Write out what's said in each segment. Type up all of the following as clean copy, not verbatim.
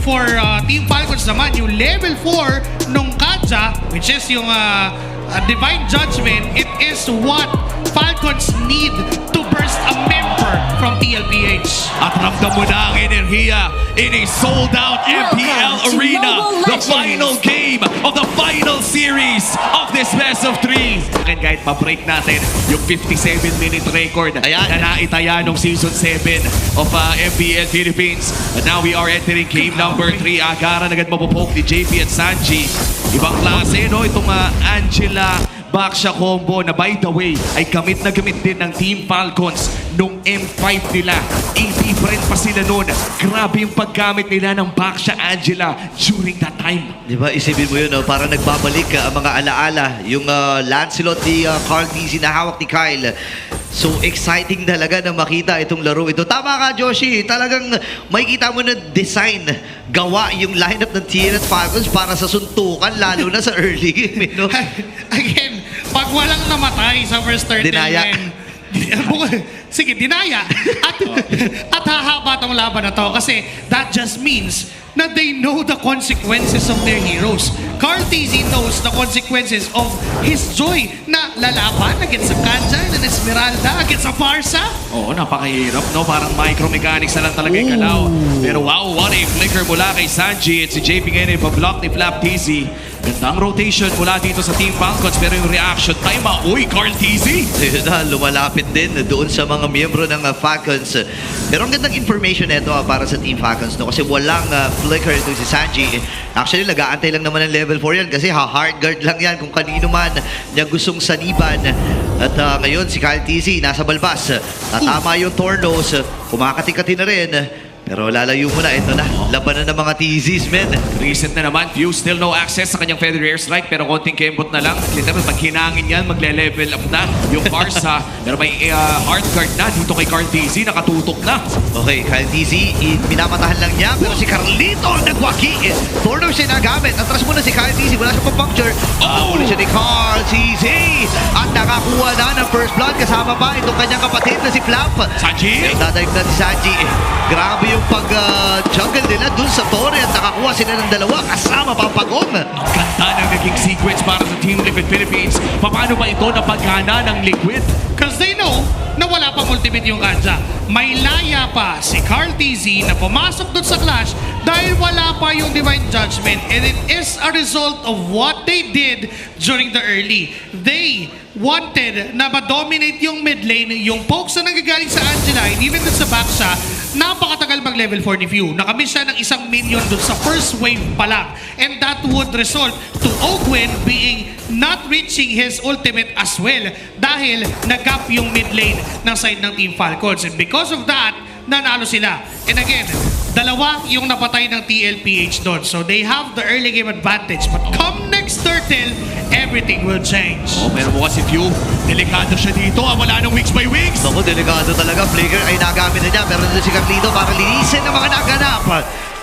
for Team Falcons naman, yung level 4 nung Kaja, which is yung Divine Judgment, it is what Falcons need to burst a member from TLPH. At ramdam mo na ang enerhiya in a sold-out MPL Arena. The final game of the final series of this best of 3. Kahit pa-break natin yung 57-minute record na naitaya nung Season 7 of MPL Philippines. And now we are entering game number 3. Agaran agad mapopoke ni JP at Sanji. Ibang klase, no? Itong Angela Baksha combo na by the way ay gamit na gamit din ng Team Falcons nung M5 nila. Indifferent pa sila noon. Grabe yung paggamit nila ng Baksha Angela during that time. Diba, isipin mo yun, no? Parang nagbabalik ang mga alaala. Yung Lancelot ni Carl Dizzy na hawak ni Kyle. So exciting talaga na makita itong laro ito. Tama ka, Joshi. Talagang makikita mo na design, gawa yung lineup ng TNT Falcons para sa suntukan, lalo na sa early game. No? Again, pag walang namatay sa first 30 Dinaya. Sige, dinaya. At hahaba tong laban na to kasi that just means na they know the consequences of their heroes. Carl Tizzy knows the consequences of his joy na lalaban against sa Kanja and Esmeralda, against sa Farsa. Oo, napakahirap, no? Parang micromechanics na lang talaga yung galaw. Pero wow, what a flicker mula kay Sanji at si JP ngayon pa-block ni Flap TZ. Gandang rotation mula dito sa Team Falcons pero yung reaction time, uy, Carl TZ! Yun na, lumalapit din doon sa mga miyembro ng Falcons. Pero ang gandang information nito para sa Team Falcons, no? Kasi walang flicker ito si Sanji. Actually, nag-aantay lang naman ng level 4 yan kasi hard guard lang yan kung kanino man niya gustong saniban. At ngayon, si Kyle TZ nasa balbas. Tatama yung Tornos, kumakati-kati na rin. Pero lalayo mo na, ito na, labanan ng mga TZs, men. Recent na naman, Fuse still no access sa kanyang Feather Air Strike pero konting kembot na lang. Literal, pag hinangin yan, magle-level up na yung Farsa. Pero may hard guard na dito kay Carl TZ, nakatutok na. Okay, Kyle TZ, minamatahan lang niya, pero si Carlito nagwaki. Torno siya nagamit. Atras muna si Kyle TZ, wala siya pang-puncture. Uli siya ni Carl TZ. At nakakuha na ng first blood, kasama pa itong kanyang kapatid na si Flap. Sanji! Dadaig na si Sanji. Grabe yung pag-juggle nila dun sa Torre at nakakuha sila ng dalawa kasama pa Pagong. Ang ganda ng naging sequence para sa Team Liquid Philippines. Paano ba ito napagana ng Liquid? Because they know na wala pang ultimate yung Kanja. May laya pa si Carl TZ na pumasok doon sa clash dahil wala pa yung Divine Judgment, and it is a result of what they did during the early. They wanted na ma-dominate yung mid lane, yung pokes na nanggagaling sa Angela and even dun sa Baksha. Napakatagal mag-level 4 ni Few. Nakamiss siya ng isang minion doon sa first wave pa lang. And that would result to Ogwen being not reaching his ultimate as well dahil nag-gap yung mid lane ng side ng Team Falcons. And because of that, nanalo sila. And again, dalawa yung napatay ng TLPH doon. So they have the early game advantage. But come next Turtle, everything will change. Oh, pero mukha si Few, delikado siya dito. Wala nang wigs by wigs. Naku, delikado talaga. Flicker ay nagamit na niya. Pero nandun si Carlito para linisin ang mga naganap.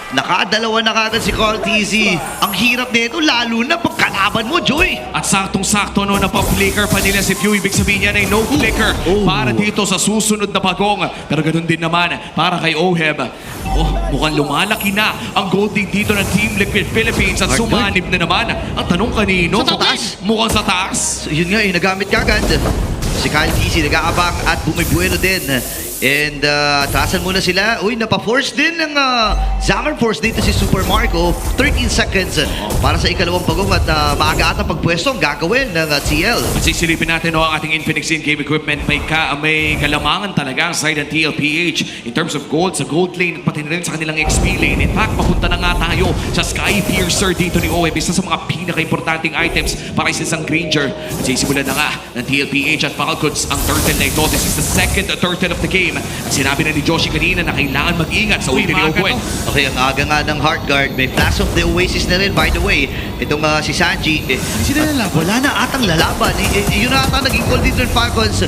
Nakadalawa na kagad si Carl TZ. Ang hirap nito, lalo na pag kalaban mo, Joy. At saktong-sakto no, napap-flicker pa nila si Few. Ibig sabihin niya ay no flicker para dito sa susunod na Pagong. Pero ganoon din naman para kay Oheb. Oh, mukhang lumalaki na ang gold lead dito ng Team Liquid Philippines at sumanib na naman. Ang tanong kanino? Sa taas. Mukhang sa taas. So, yun nga, nagamit kagad. Si Kyle TZ nag-aabang at bumibueno din. And atrasan muna sila. Uy, napa-force din ng Zammer Force dito si Super Marco. 13 seconds para sa ikalawang Pagong at maaga ata pagpwesto ang gagawin ng TL. At sisilipin natin no, ang ating Infinix in-game equipment. May kalamangan talaga ang side ng TLPH in terms of gold sa gold lane at pati na rin sa kanilang XP lane. In fact, papunta na nga tayo sa Sky Piercer dito ni Oeb. Isa sa mga pinaka-importanting items para sa isang Granger. At sisimulan na nga ng TLPH at Falcons ang turtle na ito. This is the second turtle of the game. At sinabi na ni Joshi kanina na kailangan mag-ingat sa ulti ni Ogwen. Okay, ang aga nga ng Heart Guard. May Flash of the Oasis na rin, by the way. Itong si Sanji. Sila lalaban? Wala na atang lalaban. Yun na ata naging goal dito ng Falcons.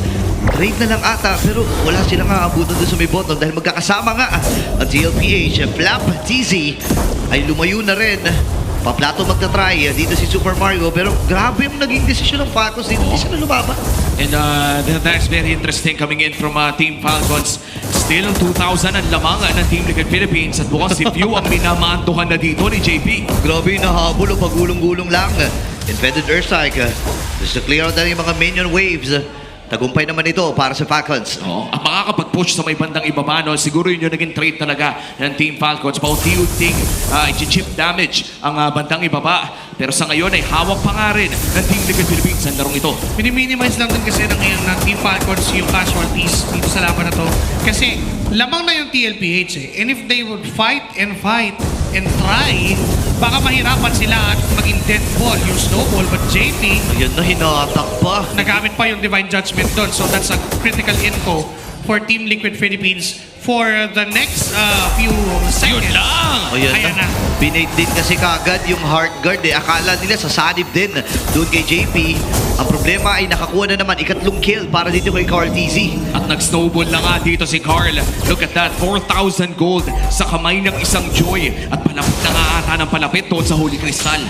Trade na lang ata, pero wala silang aabutan doon sa may bottom dahil magkakasama nga ang TLPH. Flap TZ ay lumayo na rin. Paplato magta-try dito si Super Mario, pero grabe yung naging desisyon ng Falcons dito. Hindi sila lumaban. And that's very interesting coming in from Team Falcons. Still, 2,000 ang lamang ng Team Liquid Philippines at mukhang si Pew ang minamantuhan na dito ni JP. Grabe, nahabol o pagulong-gulong lang. Infected Earthstrike. Just to clear out na yung mga minion waves. Tagumpay naman ito para sa Falcons. Ang makakapag-push sa may bandang ibaba, no, siguro yun yung naging trait talaga ng Team Falcons. Paunti-unting i-chip damage ang bandang ibaba. Pero sa ngayon ay hawak pa nga rin ng Team Liquid Philippines ang larong ito. Minimize lang din kasi ng Team Falcons yung casualties dito sa laban na to. Kasi lamang na yung TLPH eh. And if they would fight and try, baka mahirapan sila at maging dead ball yung snowball. But JP, Ayun na, hinatak pa. nagamit pa yung Divine Judgment doon. So that's a critical info for Team Liquid Philippines for the next few seconds. Yun lang! Ayun Ayan na. na. Binate din kasi kagad yung heart guard eh. Akala nila sasanib din doon kay JP. Ang problema ay nakakuha na naman ikatlong kill para dito kay Carl TZ. At nag-snowball na nga dito si Carl. Look at that, 4,000 gold sa kamay ng isang Joy. At palapit na nga ata ng palapit doon sa Holy Crystal.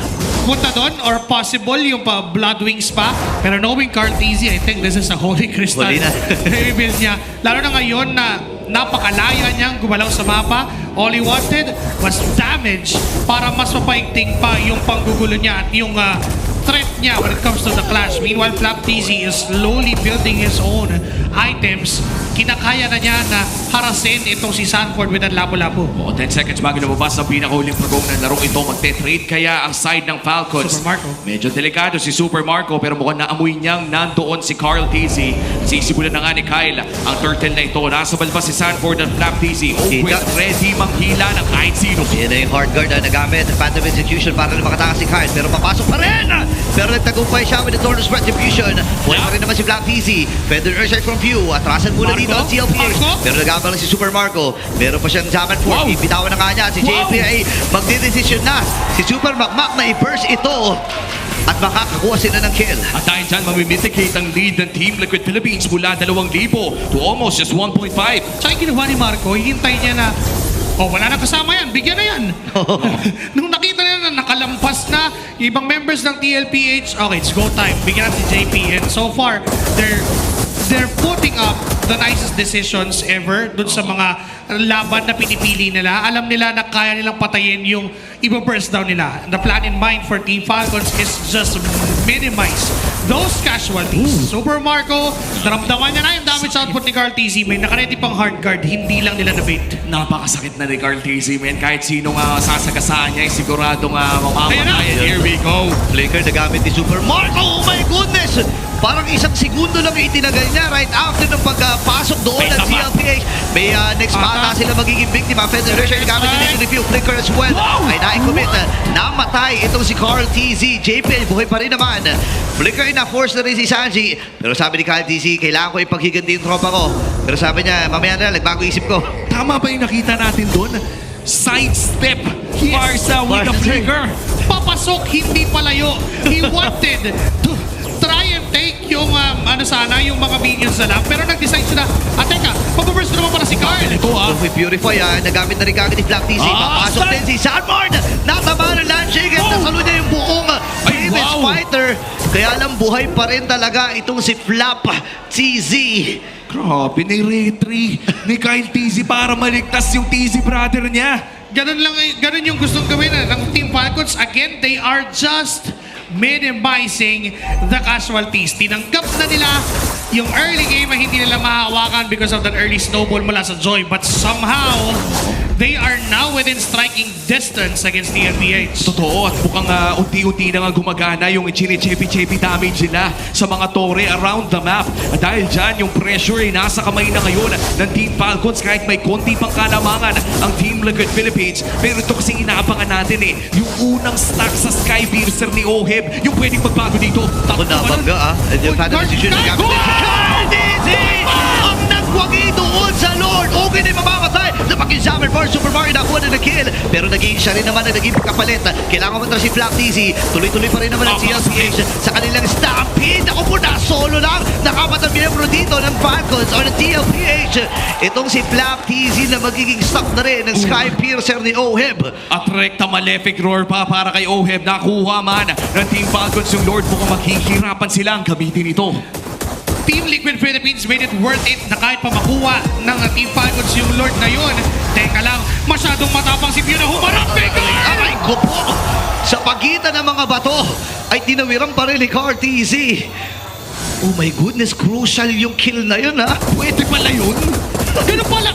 Punta doon or possible yung pa Blood Wings pa. Pero knowing Carl TZ, I think this is a Holy Crystal. Huli na. Reveal niya. Lalo na ngayon na napakalaya niyang gumalaw sa mapa. All he wanted was damage para mas mapaigting pa yung panggugulo niya at yung threat niya when it comes to the clash. Meanwhile, Flap TZ is slowly building his own items. Kinakaya na niya na harasin itong si Sanford with that lapu-lapu. 10 seconds bago lumabas ang pinakahuling pagong ng larong ito. Magte-trade kaya ang side ng Falcons. Super Marco. Medyo delikado si Super Marco pero mukhang naamoy niyang nandoon si Carl TZ. Sisimulan na nga ni Kyle ang turtle na ito. Nasa balbas si Sanford at Flap TZ. Open, ready manghila ng kahit sino. Yan na yung heart guard na nagamit. Phantom Execution para na makatakas si Kyle. Pero papasok pa rin! Pero nagtagumpay siya with the Tornus Retribution. Wala pa rin naman si Black TZ. Feather Earthstrike from Pew. Atrasan muna Marco? dito ang TLPH. Marco? Pero nagabang si Super Marco. Meron pa siyang Zaman 4. Wow! Ipitawan na nga niya. Si JP ay magdidesisyon na. Si Super Makmak na i-burst ito. At makakakuha sila ng kill. At dahil dyan, mamimitigate ang lead ng Team Liquid Philippines mula 2,000 to almost just 1.5. Tsaka yung ginawa ni Marco, hihintay niya na, wala na kasama yan, bigyan na yan. Nung nakita niya na nakalampas na yung ibang members ng TLPH, okay, it's go time. Bigyan natin si JP. And so far, they're putting up the nicest decisions ever dun sa mga laban na pinipili nila. Alam nila na kaya nilang patayin yung iba-burst down nila. The plan in mind for Team Falcons is just minimize those casualties. Super Marco, naramdaman niya na yung damage output ni Carl TZ. May nakaredy pang hard guard, hindi lang nila na-bait. Napakasakit na ni Carl TZ, man. Kahit sino nga sasagasaan niya, siguradong Ayan na. mamamatay. Here we go. Flicker na gamit ni Super Marco. Oh my goodness! Parang isang segundo lang itinagal niya right after ng pagpasok doon May ng tama. TLPH. May next bata sila magiging biktima. Feather Earthstrike gamit din ni Pew. Flicker as well. Wow! Ay na-commit. Namatay itong si Carl TZ. JP ay buhay pa rin naman. Flicker ay na-force na rin si Sanji. Pero sabi ni Carl TZ, kailangan ko ipaghiganti yung tropa ko. Pero sabi niya, mamaya na, nagbago isip ko. Tama ba yung nakita natin doon? Sidestep. Barca with the Barca. flicker. Papasok, hindi palayo. He wanted to try and take yung yung mga minions na lang. Pero nag-decide sila, teka, pag-burst naman para si Carl. Ito With Purify, nagamit na rin kagad ni Black TZ. Papasok stun! din si Sanford. Natama ng landshake at nasalud niya yung buong Ay, famous wow! fighter. Kaya lang buhay pa rin talaga itong si Flap TZ. Grabe, ni-retry ni Kyle TZ para maligtas yung TZ brother niya. Ganun yung gustong gawin ng Team Falcons. Again, they are just minimizing the casualties. Tinanggap na nila yung early game na hindi nila mahawakan because of that early snowball mula sa Joy. But somehow, they are now within striking distance against TLPH. Totoo, at mukhang unti-unti na nga gumagana yung chini-chepi-chepi damage nila sa mga tore around the map. At dahil dyan, yung pressure ay nasa kamay na ngayon ng Team Falcons kahit may konti pang kalamangan ang Team Liquid Philippines. Pero ito kasing inaabangan natin yung unang stack sa Sky Piercer ni Oheb, yung pwedeng magbago dito. Ako nabangga And yung Phantom Decision na gamit din si Carl TZ. Ang nagwagi doon sa Lord. Okay na mamamatay. Napag-examine for Super Mario nakuha na kill. Pero naging siya rin naman na naging pagkapalit. Kailangan mo si Black TZ. Tuloy-tuloy pa rin naman ang TLPH sa kanilang stampede. Ako po na solo lang. Nakamatang miyembro dito ng Falcons o ng TLPH. Itong si Black TZ na magiging stuck na rin ng Sky Piercer ni Oheb. At rekta malefic roar pa para kay Oheb. Nakuha man ng Team Falcons yung Lord. Mukhang maghihirapan silang gamitin ito. Team Liquid Philippines made it worth it na kahit pa makuha ng Team Falcons yung Lord na yun. Teka lang, masyadong matapang si Pew na humarap. Aray ko po! Sa pagitan ng mga bato ay tinawirang pa rin ni RTZ. Oh my goodness, crucial yung kill na yun ha. Pwede pala yun. Ganun pala,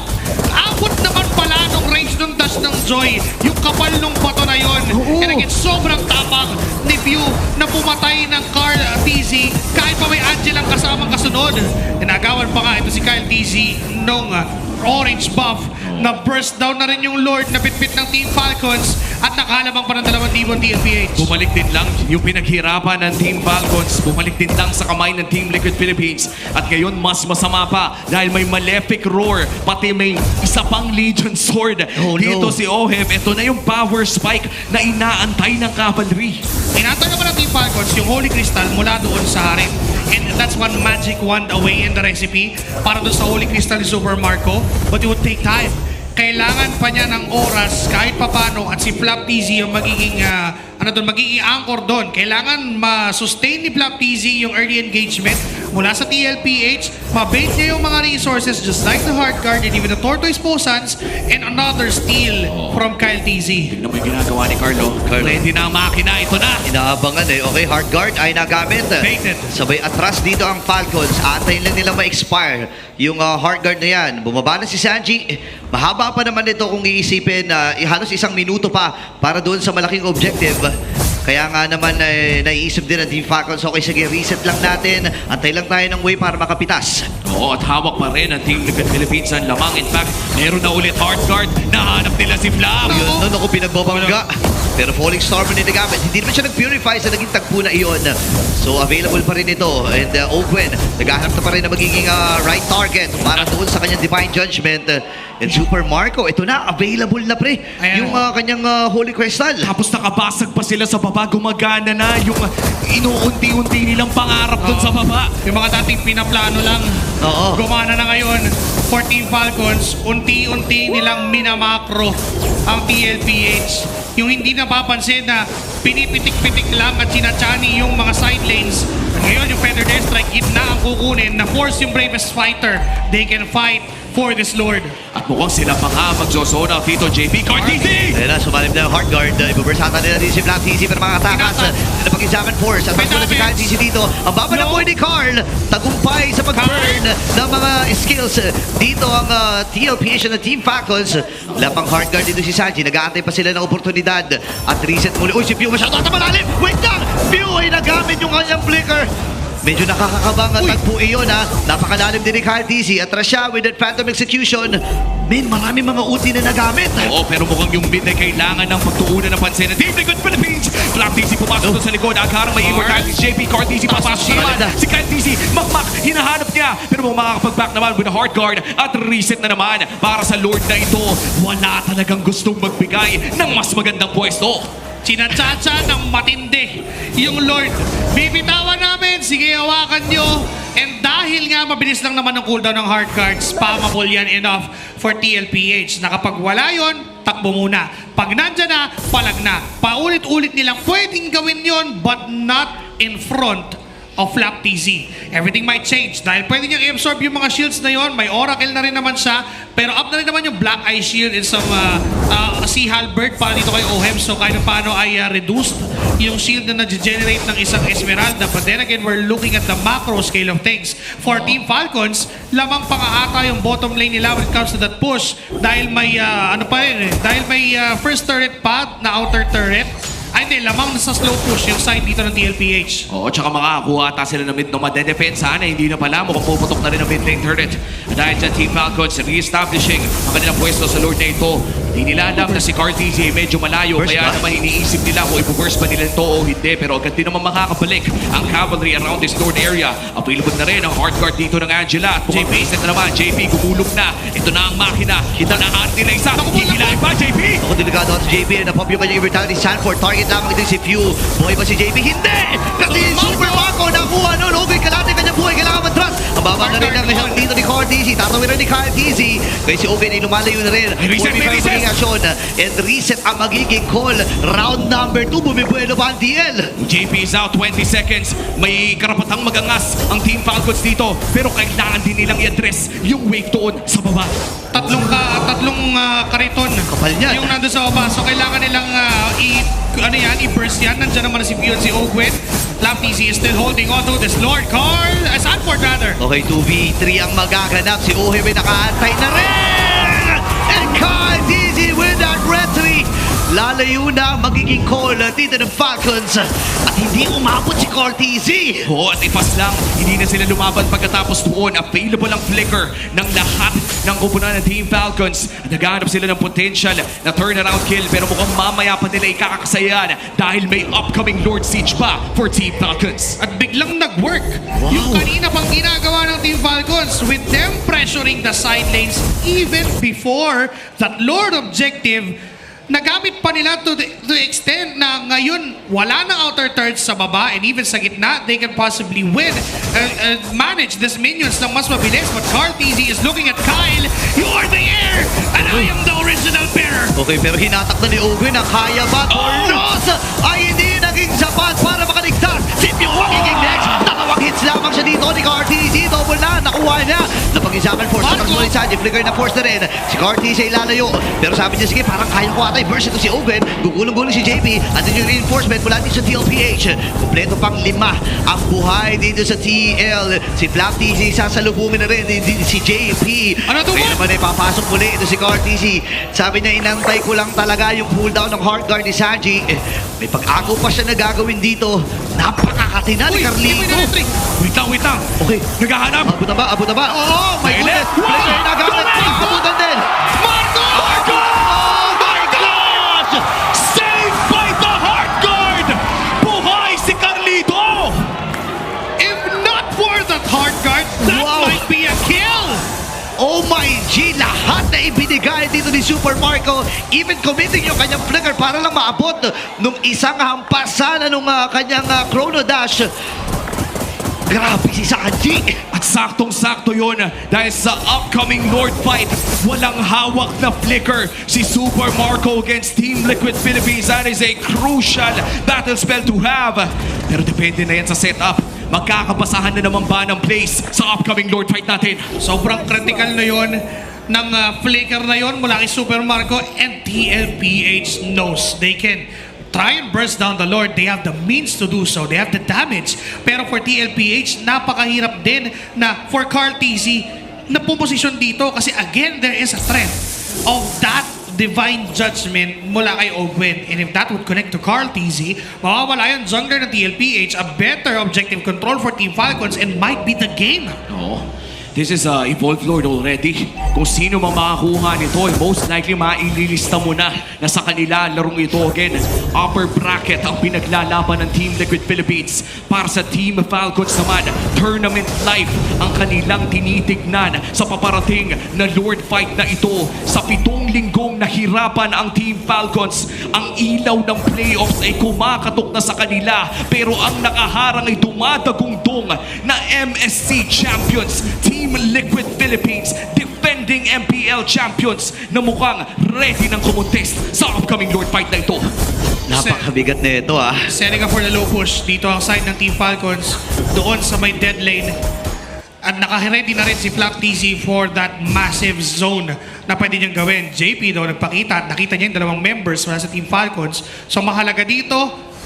abot naman pala nung range nung dash ng Joy, yung kapal nung bato na yun. And again, sobrang tapang ni Pew na pumatay ng Carl TZ kahit pa may Angel ang kasamang kasunod. Inagawan pa nga ito si Kyle TZ nung orange buff na burst down na rin yung Lord na bitbit ng Team Falcons at nakalabang pa ng 2,000 TLPH. Bumalik din lang yung pinaghirapan ng Team Falcons. Bumalik din lang sa kamay ng Team Liquid Philippines. At ngayon, mas masama pa dahil may Malefic Roar. Pati may isa pang Legion Sword. Oh, no. Dito si Ohem. Ito na yung power spike na inaantay ng cavalry. Inatay naman ng Team Falcons yung Holy Crystal mula doon sa harem. And that's one magic wand away in the recipe para doon sa Holy Crystal ni Super Marco. But it would take time. Kailangan pa niya ng oras kahit papano at si Flap TZ yung magiging magiging anchor doon. Kailangan ma-sustain ni Flap TZ yung early engagement mula sa TLPH. Mabait niya yung mga resources just like the Heart Guard and even the Tortoise Posans and another steal from Kyle TZ. Tignan mo yung ginagawa ni Carlo. Ready na ang makina. Ito na. Inaabangan eh. Okay, Heart Guard ay nagamit. Baited. Sabay atras dito ang Falcons. Antayin lang nila ma-expire yung Heart Guard na yan. Bumaba na si Sanji. Mahaba pa naman ito kung iisipin na halos 1 minuto pa para doon sa malaking objective. Kaya nga naman naiisip din ng Team Falcons, okay sige, reset lang natin. Antay lang tayo ng way para makapitas. Oo, at hawak pa rin ang Team Liquid Philippines ang lamang. In fact, meron na ulit Heart Guard. Nahanap nila si Flam. Yun, ako pinagbabangga. Pero Falling Storm na nagamit. Hindi naman siya nag-purify sa naging tagpo na iyon. So available pa rin ito. And Ogwen, naghahanap na pa rin na magiging right target para doon sa kanyang Divine Judgment. And Super Marco, ito na, available na pre. Ayan. Yung kanyang Holy Crystal. Tapos nakabasag pa sila sa baba. Gumagana na yung inuunti-unti nilang pangarap doon sa baba. Yung mga dating pinaplano lang, Oo. gumana na ngayon for Team Falcons. Unti-unti nilang minamakro ang TLPH. Yung hindi napapansin na pinipitik-pitik lang at sinachani yung mga side lanes. Ngayon yung Feather Death Strike, gitna ang kukunin na force yung bravest fighter. They can fight for this Lord. At mukhang sila pa nga mag-zone out dito, JP Cartesi! Ayan na, sumalim na yung Heart Guard. Ibubursatan nila din si Black TZ para mga atakas. Na pag-examine force. At pagkulan si Kyle TZ dito. Ang baba na po ni Carl. Tagumpay sa pag-burn ng mga skills. Dito ang TLPH ng Team Falcons. Lapang Heart Guard dito si Sanji. Nag-aantay pa sila ng oportunidad. At reset muli. Uy, si Pew masyado at malalim. Wait lang! Pew ay nagamit yung kanyang flicker. Medyo nakakakabang ang tagpo iyon ha. Napakalalim din ni Kyle TZ. Atras siya with that Phantom Execution. Man, marami mga ulti na nagamit. Oo, pero mukhang yung mid ay kailangan ng pagtuunan ng pansin ng Team Liquid Philippines. Flap TZ pumasok doon sa likod. Akarang may immortality. JP Cartesi papasok siya. Si Kyle TZ, makmak, hinahanap niya. Pero makakapag-back naman with a Heart Guard at reset na naman para sa Lord na ito. Wala talagang gustong magbigay ng mas magandang pwesto. Sinatsacha ng matindi yung Lord. Bibitawan namin, sige hawakan nyo. And dahil nga mabilis lang naman ang cooldown ng Heart Guards, spammable yan enough for TLPH. Na kapag wala yun, takbo muna. Pag nandyan na, palag na. Paulit-ulit nilang pwedeng gawin yon but not in front of Flap TZ. Everything might change dahil pwede niyang i-absorb yung mga shields na yon. May Oracle na rin naman siya. Pero up na rin naman yung Black Eye Shield and some Sea Halberd para dito kay Ohem. So kahit paano ay reduced yung shield na nag-generate ng isang Esmeralda. But then again, we're looking at the macro scale of things. For Team Falcons, lamang pa nga ata yung bottom lane nila when it comes to that push. Dahil may, dahil may first turret pa na outer turret. Ay hindi, lamang sa slow push yung side dito ng TLPH. Oo, tsaka makakakuha ata sila ng mid na madedepensa na hindi na pala mukhang puputok na rin ang mid lane turret. Dahil dyan Team Falcons re-establishing ang kanilang pwesto sa Lord na ito. Hindi nila alam na si Cartesi medyo malayo Burst kaya ba? naman iniisip nila kung ipuburst ba nila ito o hindi. Pero agad din naman makakabalik ang cavalry around this Lord area. Available na rin ang Heart Guard dito ng Angela. At JP na naman, JP gumulog na. Ito na ang makina. Kita na ang nila isa. Hihilahin pa, JP! Ako delikado si JP. Napop yung kanyang immortality. Sanford, target lamang din si Pew. Buhay ba si JP? Hindi! Kasi Super Marco nakuha nun. Okay, kalate kanyang buhay. Kailangan matras. Ang Bumaba na rin ang health dito ni Cortez. Tatawin na ni Kyle TZ. Kaya si Owen ay lumalayo na rin. May reset, may 45 reset. magiging aksyon. And reset ang magiging call. Round number 2. Bumibuelo ba ang TL? JP is out 20 seconds. May karapatang magangas ang Team Falcons dito. Pero kailangan din nilang i-address yung wave doon sa baba. Tatlong kariton. Kapal niyan. Yung nandun sa baba. So kailangan nilang i-burst yan. Nandiyan naman na si Pion, si Ogwin. Laptz is still holding on to this Lord Carl. Sanford rather. Okay, 2v3 ang magaganap. Si Ohe may nakaantay na rin! And Kyle TZ with that red 3. Lalayo na magiging call dito ng Falcons. At hindi umabot si Cortez. Oo, at ipas lang, hindi na sila lumaban pagkatapos doon. Available ang flicker ng lahat ng kupunan ng Team Falcons. At naghahanap sila ng potential na turnaround kill. Pero mukhang mamaya pa nila ikakakasayan dahil may upcoming Lord Siege pa for Team Falcons. At biglang nag-work. Yung kanina pang ginagawa ng Team Falcons with them pressuring the side lanes even before that Lord objective. Nagamit pa nila to the extent na ngayon wala na outer thirds sa baba and even sa gitna they can possibly win manage this minions ng mas mabilis. But Carl TZ is looking at Kyle. You are the heir and I am the original bearer. Okay, pero hinatak na ni Owen na kaya ba? Tornos ay hindi naging sapat para makaligtas. Si Pew magiging next. Nakawang hits lamang siya dito ni Cortez. Double na, nakuha niya. Napag-isakan force na pag-sulit sa flicker na force na rin. Si Cortez ay lalayo. Pero sabi niya, sige, parang kaya ko ata i-burst ito si Owen. Gugulong-gulong si JP. At yung reinforcement mula dito sa TLPH. Kompleto pang 5 ang buhay dito sa TL. Si Laptz sasalubungin na rin si JP. Ano to, Kaya what? naman ay papasok muli ito si Cortez. Sabi niya, inantay ko lang talaga yung cooldown ng hard guard ni Sanji. May pag-agaw pa siya na gagawin dito. Napakakatina ni Uy, hindi mo Carlito. na-retreat. Wait lang. Okay. Naghahanap. Abot na ba? Abot na ba? Oh, my Pwede. goodness. Flicker na gamit. Abutan din. Marco! Oh, my gosh! Saved by the Heart Guard! Buhay si Carlito! If not for that hard guard, that Wow. might be a kill! Oh my G! Lahat na ibinigay dito ni Super Marco. Even committing yung kanyang flicker para lang maabot nung isang hampasan nung kanyang chrono dash. Grabe si Sanji! At saktong-sakto yun dahil sa upcoming Lord fight, walang hawak na flicker si Super Marco against Team Liquid Philippines. That is a crucial battle spell to have. Pero depende na yan sa setup. Magkakabasahan na naman ba ng place sa upcoming Lord fight natin? Sobrang critical na yon ng flicker na yon mula kay Super Marco, and TLPH knows they can try and burst down the Lord. They have the means to do so. They have the damage. Pero for TLPH, napakahirap din na for Carl TZ na puposisyon dito kasi again, there is a threat of that divine judgment mula kay Ogwen. And if that would connect to Carl TZ, mawawala yung jungler ng TLPH, a better objective control for Team Falcons, and might be the game. Oo. This is Evolved Lord already. Kung sino mang makakuha nito, most likely maililista mo na sa kanila larong ito. Again, upper bracket ang pinaglalaban ng Team Liquid Philippines. Para sa Team Falcons naman, tournament life ang kanilang tinitignan sa paparating na Lord fight na ito. Sa 7 linggong nahirapan ang Team Falcons, ang ilaw ng playoffs ay kumakatok na sa kanila. Pero ang nakaharang ay dumadagundong na MSC Champions, Team Liquid Philippines, defending MPL champions na mukhang ready ng kumontest sa upcoming Lord fight na ito. Napakabigat na ito Setting up for the low push. Dito ang side ng Team Falcons. Doon sa may dead lane. At naka-ready na rin si Flap TZ for that massive zone na pwede niyang gawin. JP daw nagpakita at nakita niya yung dalawang members mula sa Team Falcons. So mahalaga dito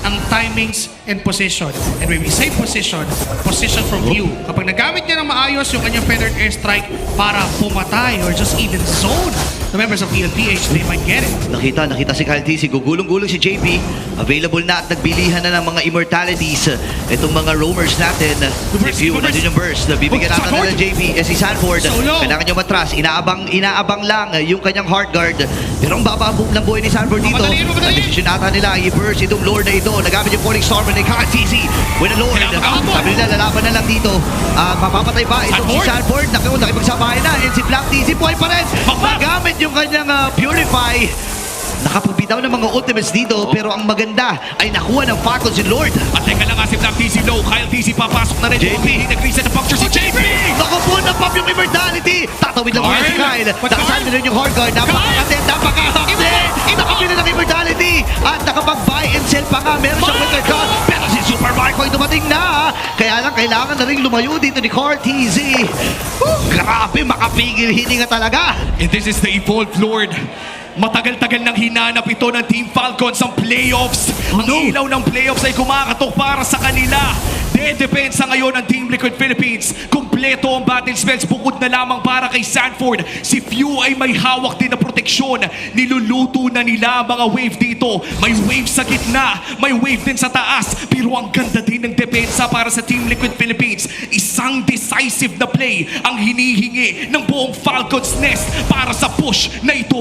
ang timings and position. And when we say position, position from view. Kapag nagamit niya ng maayos yung kanyang feathered airstrike para pumatay or just even zone the members of TLPH, they might get it. Nakita si Kyle TZ. Gugulong-gulong si JP. Available na at nagbilihan na ng mga immortalities. Itong mga roamers natin. Si Pew, nandun yung burst. Bibigyan natin na ng JP. Si Sanford. Solo. Kailangan nyo matras. Inaabang lang yung kanyang heart guard. Pero ang baba ng buhay ni Sanford dito. Mamadali. Ang desisyon nata nila, i-burst itong Lord na ito. Nagamit yung Falling Storm ni Kyle TZ. With a Lord. Sabi nila, lalaban na lang dito. Mapapatay ba itong si Sanford? Nakipagsabahay na. And si Black TZ buhay pa rin. Nagamit yung kanyang Purify. Nakapagbitaw ng mga ultimates dito, pero ang maganda ay nakuha ng Falcon si Lord. At teka lang, si Black TZ low. Kyle TZ papasok na rin. JP. Nag-reset na puncture si JP. Naku po, napop yung immortality. Tatawid lang muna si Kyle. But Nakasan Kyle- rin yung hard guard. Napakakatid, napakahakde. Nakapili ng immortality. At nakapag-buy and sell pa nga. Meron siyang wicker cut. Pero si Super Marco ay dumating na. Kaya lang, kailangan na rin lumayo dito ni Carl TZ. Grabe, makapigil hininga talaga. And this is the Evolved Lord. Matagal-tagal nang hinanap ito ng Team Falcons ang playoffs. Ang ilaw ng playoffs ay kumakatok para sa kanila. Dedepensa ngayon ng Team Liquid Philippines. Kumpleto ang battle spells bukod na lamang para kay Sanford. Si Few ay may hawak din na proteksyon. Niluluto na nila ang mga wave dito. May wave sa gitna, may wave din sa taas. Pero ang ganda din ng depensa para sa Team Liquid Philippines. Isang decisive na play ang hinihingi ng buong Falcons Nest para sa push na ito.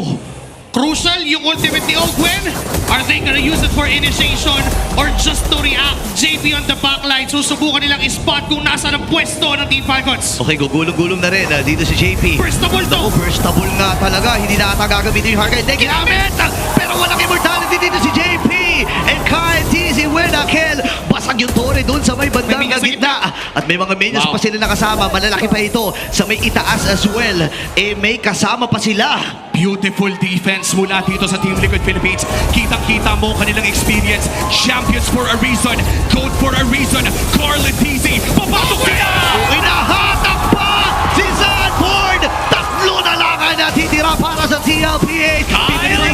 Crucial yung ultimate ni Ogwen. Are they gonna use it for initiation or just to react? JP on the backline. Susubukan nilang i-spot kung nasa ang pwesto ng Team Falcons. Okay, gugulong-gulong na rin dito si JP. First of all to. Naku, first of all nga talaga. Hindi na ata gagamitin yung hard guard. Hindi ginamit! Pero walang immortality dito si JP. And Kyle TZ win a kill. Basag yung tore doon sa may bandang May minions sa gitna. At may mga minions Wow. pa sila nakasama. Malalaki pa ito sa may itaas as well. Eh, may kasama pa sila. Beautiful defense mula dito sa Team Liquid Philippines. Kitang-kita mo kanilang experience. Champions for a reason. Code for a reason. Carl and TZ. Papasok sila! Inahatak pa si Sanford. Tatlo na lang ang natitira para sa TLPH. Pinili